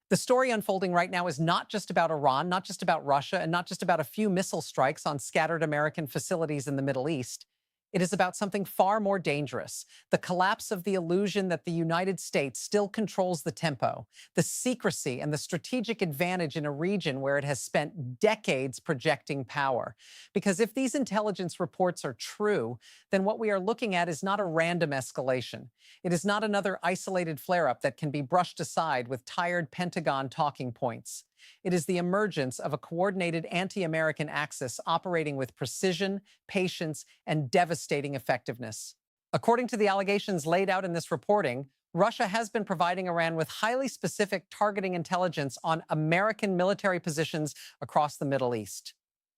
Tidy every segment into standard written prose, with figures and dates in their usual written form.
The story unfolding right now is not just about Iran, not just about Russia, and not just about a few missile strikes on scattered American facilities in the Middle East. It is about something far more dangerous: the collapse of the illusion that the United States still controls the tempo, the secrecy and the strategic advantage in a region where it has spent decades projecting power. Because if these intelligence reports are true, then what we are looking at is not a random escalation. It is not another isolated flare-up that can be brushed aside with tired Pentagon talking points. It is the emergence of a coordinated anti-American axis operating with precision, patience, and devastating effectiveness. According to the allegations laid out in this reporting, Russia has been providing Iran with highly specific targeting intelligence on American military positions across the Middle East.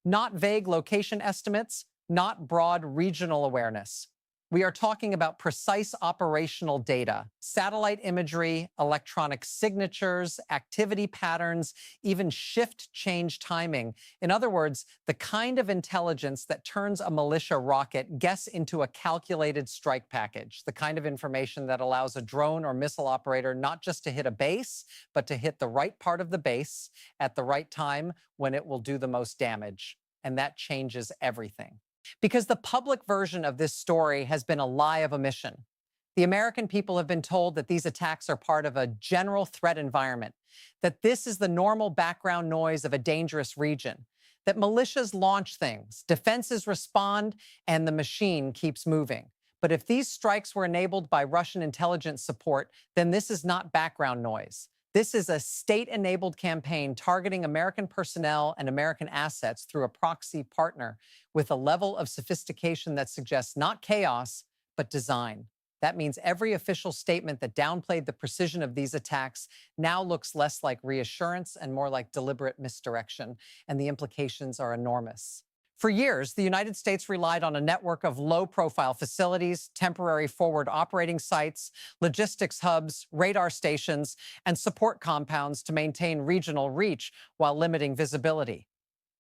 Not vague location estimates, not broad regional awareness. We are talking about precise operational data, satellite imagery, electronic signatures, activity patterns, even shift change timing. In other words, the kind of intelligence that turns a militia rocket guess into a calculated strike package, the kind of information that allows a drone or missile operator not just to hit a base, but to hit the right part of the base at the right time when it will do the most damage. And that changes everything. Because the public version of this story has been a lie of omission. The American people have been told that these attacks are part of a general threat environment, that this is the normal background noise of a dangerous region, that militias launch things, defenses respond, and the machine keeps moving. But if these strikes were enabled by Russian intelligence support, then this is not background noise. This is a state-enabled campaign targeting American personnel and American assets through a proxy partner with a level of sophistication that suggests not chaos, but design. That means every official statement that downplayed the precision of these attacks now looks less like reassurance and more like deliberate misdirection, and the implications are enormous. For years, the United States relied on a network of low-profile facilities, temporary forward operating sites, logistics hubs, radar stations, and support compounds to maintain regional reach while limiting visibility.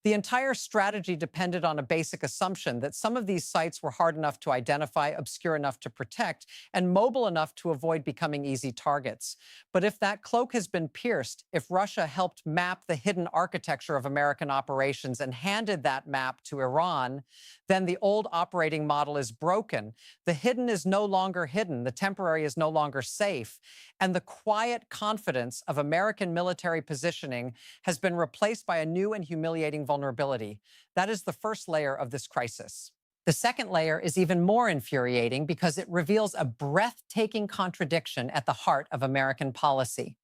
The entire strategy depended on a basic assumption that some of these sites were hard enough to identify, obscure enough to protect, and mobile enough to avoid becoming easy targets. But if that cloak has been pierced, if Russia helped map the hidden architecture of American operations and handed that map to Iran, then the old operating model is broken. The hidden is no longer hidden. The temporary is no longer safe. And the quiet confidence of American military positioning has been replaced by a new and humiliating vulnerability. That is the first layer of this crisis. The second layer is even more infuriating because it reveals a breathtaking contradiction at the heart of American policy.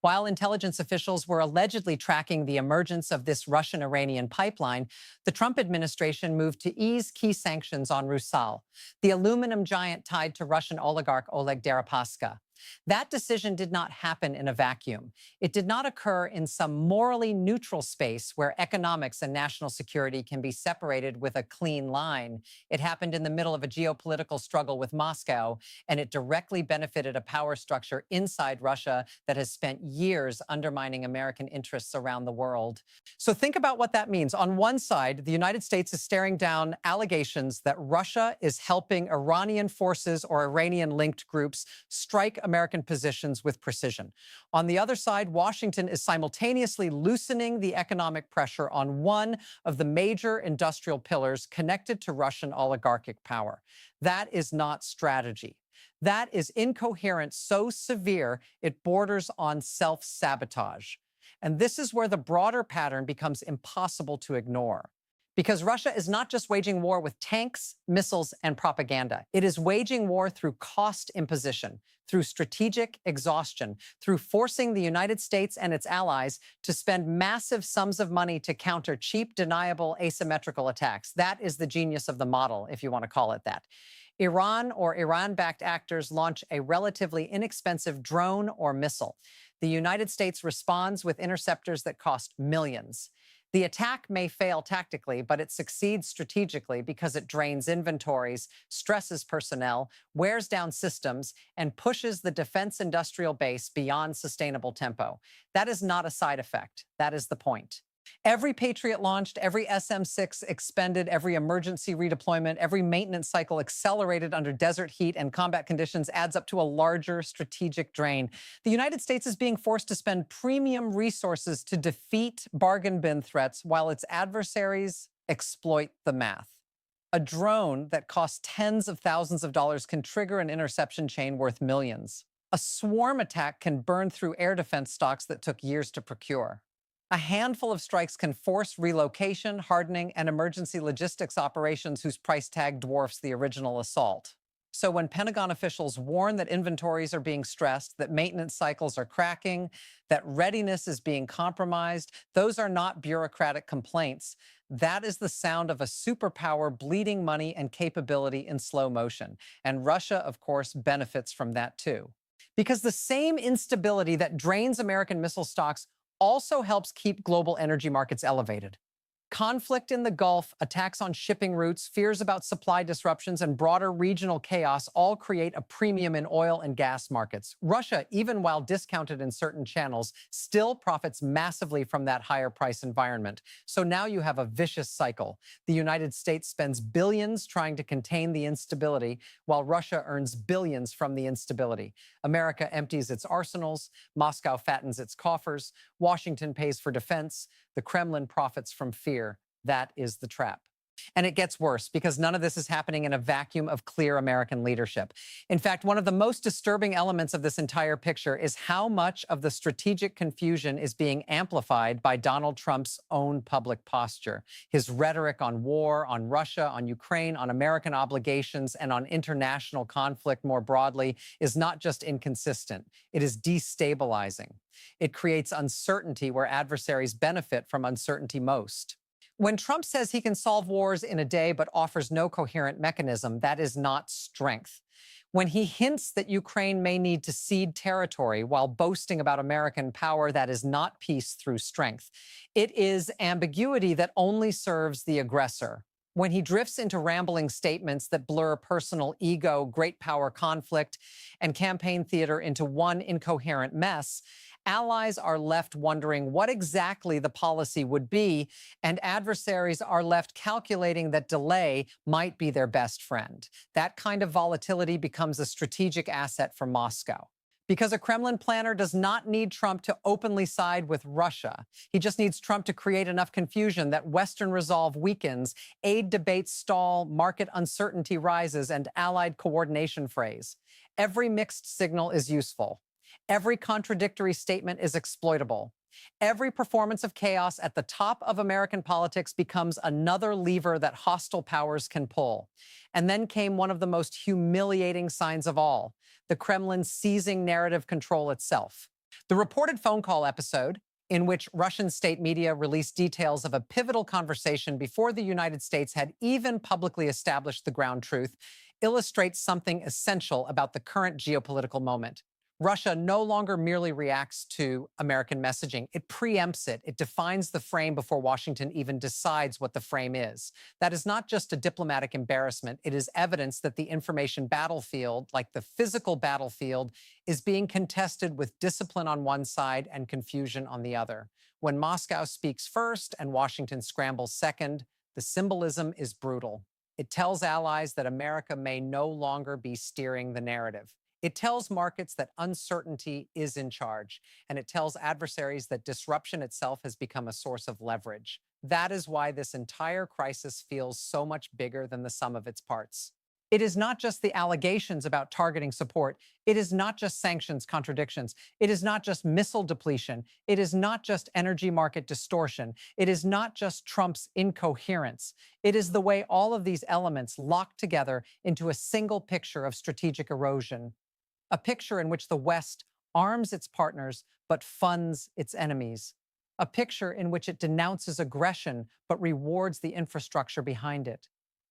While intelligence officials were allegedly tracking the emergence of this Russian-Iranian pipeline, the Trump administration moved to ease key sanctions on Rusal, the aluminum giant tied to Russian oligarch Oleg Deripaska. That decision did not happen in a vacuum. It did not occur in some morally neutral space where economics and national security can be separated with a clean line. It happened in the middle of a geopolitical struggle with Moscow, and it directly benefited a power structure inside Russia that has spent years undermining American interests around the world. So think about what that means. On one side, the United States is staring down allegations that Russia is helping Iranian forces or Iranian-linked groups strike American positions with precision. On the other side, Washington is simultaneously loosening the economic pressure on one of the major industrial pillars connected to Russian oligarchic power. That is not strategy. That is incoherence so severe it borders on self-sabotage. And this is where the broader pattern becomes impossible to ignore. Because Russia is not just waging war with tanks, missiles, and propaganda. It is waging war through cost imposition, through strategic exhaustion, through forcing the United States and its allies to spend massive sums of money to counter cheap, deniable, asymmetrical attacks. That is the genius of the model, if you want to call it that. Iran or Iran-backed actors launch a relatively inexpensive drone or missile. The United States responds with interceptors that cost millions. The attack may fail tactically, but it succeeds strategically because it drains inventories, stresses personnel, wears down systems, and pushes the defense industrial base beyond sustainable tempo. That is not a side effect. That is the point. Every Patriot launched, every SM-6 expended, every emergency redeployment, every maintenance cycle accelerated under desert heat and combat conditions adds up to a larger strategic drain. The United States is being forced to spend premium resources to defeat bargain bin threats while its adversaries exploit the math. A drone that costs tens of thousands of dollars can trigger an interception chain worth millions. A swarm attack can burn through air defense stocks that took years to procure. A handful of strikes can force relocation, hardening, and emergency logistics operations whose price tag dwarfs the original assault. So when Pentagon officials warn that inventories are being stressed, that maintenance cycles are cracking, that readiness is being compromised, those are not bureaucratic complaints. That is the sound of a superpower bleeding money and capability in slow motion. And Russia, of course, benefits from that too. Because the same instability that drains American missile stocks also helps keep global energy markets elevated. Conflict in the Gulf, attacks on shipping routes, fears about supply disruptions, and broader regional chaos all create a premium in oil and gas markets. Russia, even while discounted in certain channels, still profits massively from that higher price environment. So now you have a vicious cycle. The United States spends billions trying to contain the instability, while Russia earns billions from the instability. America empties its arsenals, Moscow fattens its coffers, Washington pays for defense, the Kremlin profits from fear. That is the trap. And it gets worse because none of this is happening in a vacuum of clear American leadership. In fact, one of the most disturbing elements of this entire picture is how much of the strategic confusion is being amplified by Donald Trump's own public posture. His rhetoric on war, on Russia, on Ukraine, on American obligations, and on international conflict more broadly is not just inconsistent, it is destabilizing. It creates uncertainty where adversaries benefit from uncertainty most. When Trump says he can solve wars in a day but offers no coherent mechanism, that is not strength. When he hints that Ukraine may need to cede territory while boasting about American power, that is not peace through strength. It is ambiguity that only serves the aggressor. When he drifts into rambling statements that blur personal ego, great power conflict, and campaign theater into one incoherent mess, allies are left wondering what exactly the policy would be, and adversaries are left calculating that delay might be their best friend. That kind of volatility becomes a strategic asset for Moscow. Because a Kremlin planner does not need Trump to openly side with Russia. He just needs Trump to create enough confusion that Western resolve weakens, aid debates stall, market uncertainty rises, and allied coordination frays. Every mixed signal is useful. Every contradictory statement is exploitable. Every performance of chaos at the top of American politics becomes another lever that hostile powers can pull. And then came one of the most humiliating signs of all, the Kremlin seizing narrative control itself. The reported phone call episode, in which Russian state media released details of a pivotal conversation before the United States had even publicly established the ground truth, illustrates something essential about the current geopolitical moment. Russia no longer merely reacts to American messaging. It preempts it. It defines the frame before Washington even decides what the frame is. That is not just a diplomatic embarrassment. It is evidence that the information battlefield, like the physical battlefield, is being contested with discipline on one side and confusion on the other. When Moscow speaks first and Washington scrambles second, the symbolism is brutal. It tells allies that America may no longer be steering the narrative. It tells markets that uncertainty is in charge, and it tells adversaries that disruption itself has become a source of leverage. That is why this entire crisis feels so much bigger than the sum of its parts. It is not just the allegations about targeting support. It is not just sanctions contradictions. It is not just missile depletion. It is not just energy market distortion. It is not just Trump's incoherence. It is the way all of these elements lock together into a single picture of strategic erosion. A picture in which the West arms its partners but funds its enemies. A picture in which it denounces aggression but rewards the infrastructure behind it.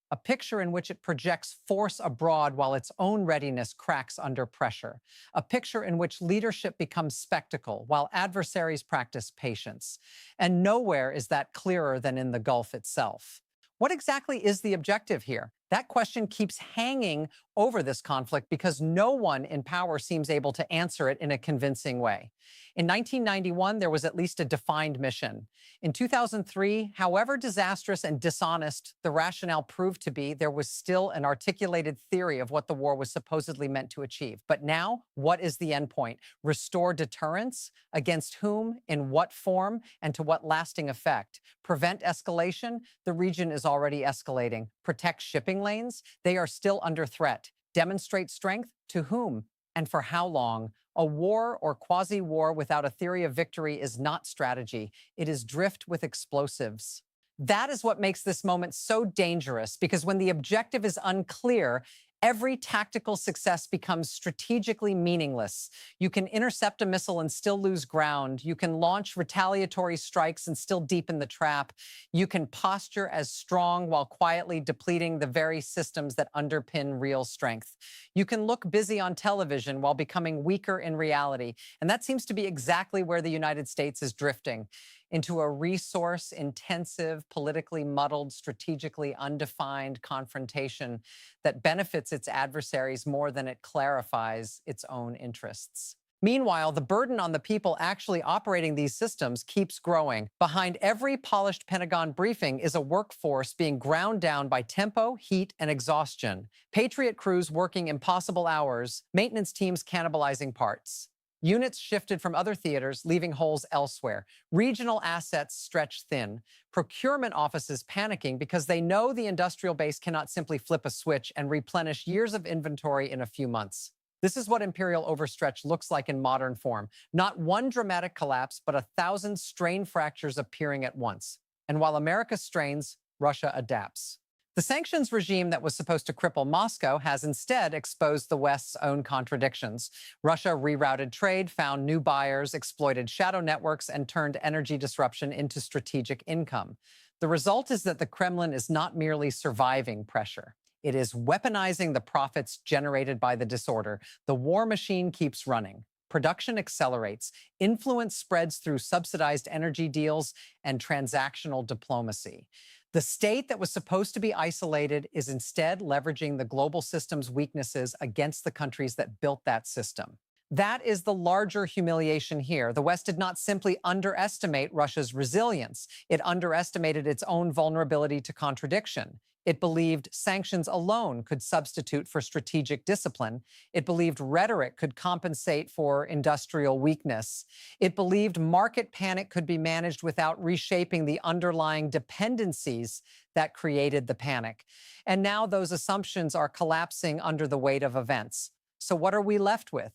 A picture in which it projects force abroad while its own readiness cracks under pressure. A picture in which leadership becomes spectacle while adversaries practice patience. And nowhere is that clearer than in the Gulf itself. What exactly is the objective here? That question keeps hanging over this conflict because no one in power seems able to answer it in a convincing way. In 1991, there was at least a defined mission. In 2003, however disastrous and dishonest the rationale proved to be, there was still an articulated theory of what the war was supposedly meant to achieve. But now, what is the endpoint? Restore deterrence? Against whom, in what form, and to what lasting effect? Prevent escalation? The region is already escalating. Protect shipping lanes? They are still under threat. Demonstrate strength? To whom? And for how long? A war or quasi-war without a theory of victory is not strategy. It is drift with explosives. That is what makes this moment so dangerous, because when the objective is unclear, every tactical success becomes strategically meaningless. You can intercept a missile and still lose ground. You can launch retaliatory strikes and still deepen the trap. You can posture as strong while quietly depleting the very systems that underpin real strength. You can look busy on television while becoming weaker in reality. And that seems to be exactly where the United States is drifting, into a resource-intensive, politically muddled, strategically undefined confrontation that benefits its adversaries more than it clarifies its own interests. Meanwhile, the burden on the people actually operating these systems keeps growing. Behind every polished Pentagon briefing is a workforce being ground down by tempo, heat, and exhaustion. Patriot crews working impossible hours, maintenance teams cannibalizing parts. Units shifted from other theaters, leaving holes elsewhere. Regional assets stretched thin. Procurement offices panicking because they know the industrial base cannot simply flip a switch and replenish years of inventory in a few months. This is what imperial overstretch looks like in modern form. Not one dramatic collapse, but 1,000 strain fractures appearing at once. And while America strains, Russia adapts. The sanctions regime that was supposed to cripple Moscow has instead exposed the West's own contradictions. Russia rerouted trade, found new buyers, exploited shadow networks, and turned energy disruption into strategic income. The result is that the Kremlin is not merely surviving pressure. It is weaponizing the profits generated by the disorder. The war machine keeps running. Production accelerates. Influence spreads through subsidized energy deals and transactional diplomacy. The state that was supposed to be isolated is instead leveraging the global system's weaknesses against the countries that built that system. That is the larger humiliation here. The West did not simply underestimate Russia's resilience. It underestimated its own vulnerability to contradiction. It believed sanctions alone could substitute for strategic discipline. It believed rhetoric could compensate for industrial weakness. It believed market panic could be managed without reshaping the underlying dependencies that created the panic. And now those assumptions are collapsing under the weight of events. So what are we left with?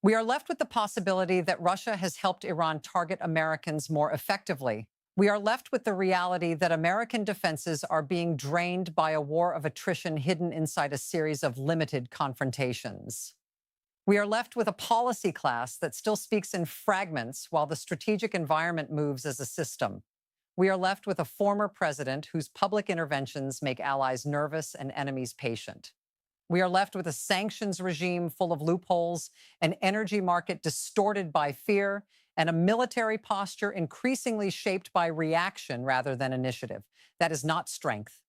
We are left with the possibility that Russia has helped Iran target Americans more effectively. We are left with the reality that American defenses are being drained by a war of attrition hidden inside a series of limited confrontations. We are left with a policy class that still speaks in fragments while the strategic environment moves as a system. We are left with a former president whose public interventions make allies nervous and enemies patient. We are left with a sanctions regime full of loopholes, an energy market distorted by fear, and a military posture increasingly shaped by reaction rather than initiative. That is not strength.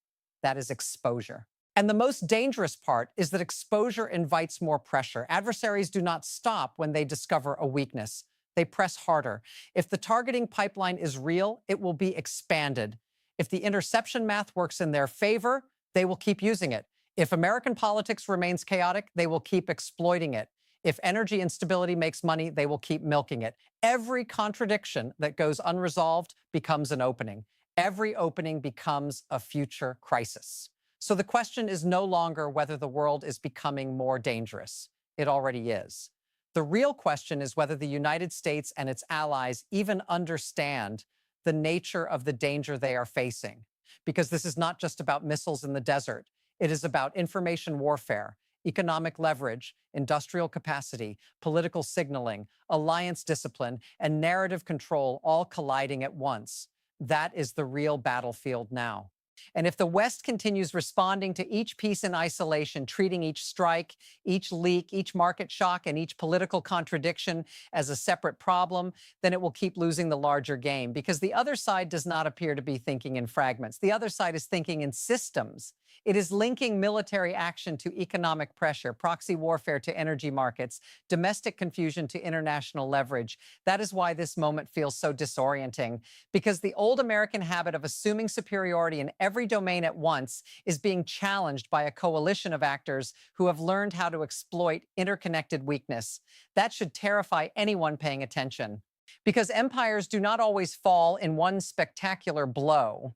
That is exposure. And the most dangerous part is that exposure invites more pressure. Adversaries do not stop when they discover a weakness. They press harder. If the targeting pipeline is real, it will be expanded. If the interception math works in their favor, they will keep using it. If American politics remains chaotic, they will keep exploiting it. If energy instability makes money, they will keep milking it. Every contradiction that goes unresolved becomes an opening. Every opening becomes a future crisis. So the question is no longer whether the world is becoming more dangerous. It already is. The real question is whether the United States and its allies even understand the nature of the danger they are facing. Because this is not just about missiles in the desert. It is about information warfare, economic leverage, industrial capacity, political signaling, alliance discipline, and narrative control all colliding at once. That is the real battlefield now. And if the West continues responding to each piece in isolation, treating each strike, each leak, each market shock, and each political contradiction as a separate problem, then it will keep losing the larger game because the other side does not appear to be thinking in fragments. The other side is thinking in systems. It is linking military action to economic pressure, proxy warfare to energy markets, domestic confusion to international leverage. That is why this moment feels so disorienting, because the old American habit of assuming superiority in every domain at once is being challenged by a coalition of actors who have learned how to exploit interconnected weakness. That should terrify anyone paying attention, because empires do not always fall in one spectacular blow.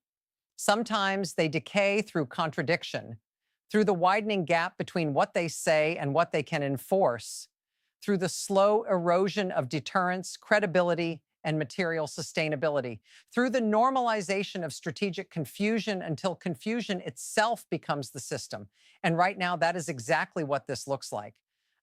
Sometimes they decay through contradiction, through the widening gap between what they say and what they can enforce, through the slow erosion of deterrence, credibility, and material sustainability, through the normalization of strategic confusion until confusion itself becomes the system. And right now, that is exactly what this looks like.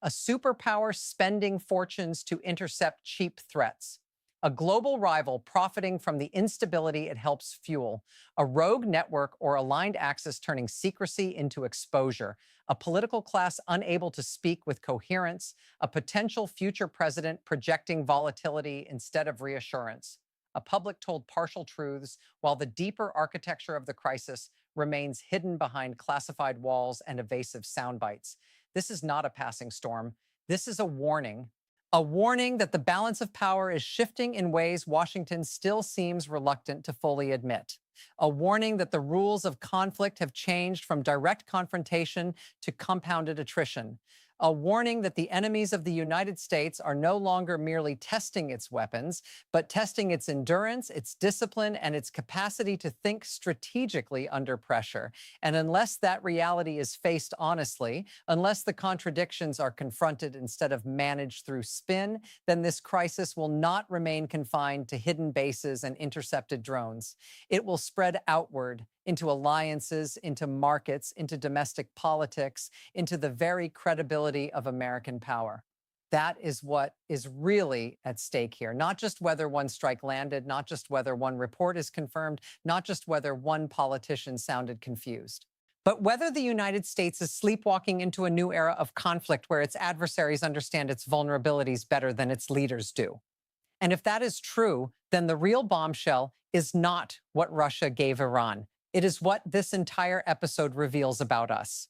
A superpower spending fortunes to intercept cheap threats. A global rival profiting from the instability it helps fuel. A rogue network or aligned axis turning secrecy into exposure. A political class unable to speak with coherence. A potential future president projecting volatility instead of reassurance. A public told partial truths while the deeper architecture of the crisis remains hidden behind classified walls and evasive sound bites. This is not a passing storm. This is a warning. A warning that the balance of power is shifting in ways Washington still seems reluctant to fully admit. A warning that the rules of conflict have changed from direct confrontation to compounded attrition. A warning that the enemies of the United States are no longer merely testing its weapons, but testing its endurance, its discipline, and its capacity to think strategically under pressure. And unless that reality is faced honestly, unless the contradictions are confronted instead of managed through spin, then this crisis will not remain confined to hidden bases and intercepted drones. It will spread outward into alliances, into markets, into domestic politics, into the very credibility of American power. That is what is really at stake here. Not just whether one strike landed, not just whether one report is confirmed, not just whether one politician sounded confused, but whether the United States is sleepwalking into a new era of conflict where its adversaries understand its vulnerabilities better than its leaders do. And if that is true, then the real bombshell is not what Russia gave Iran. It is what this entire episode reveals about us.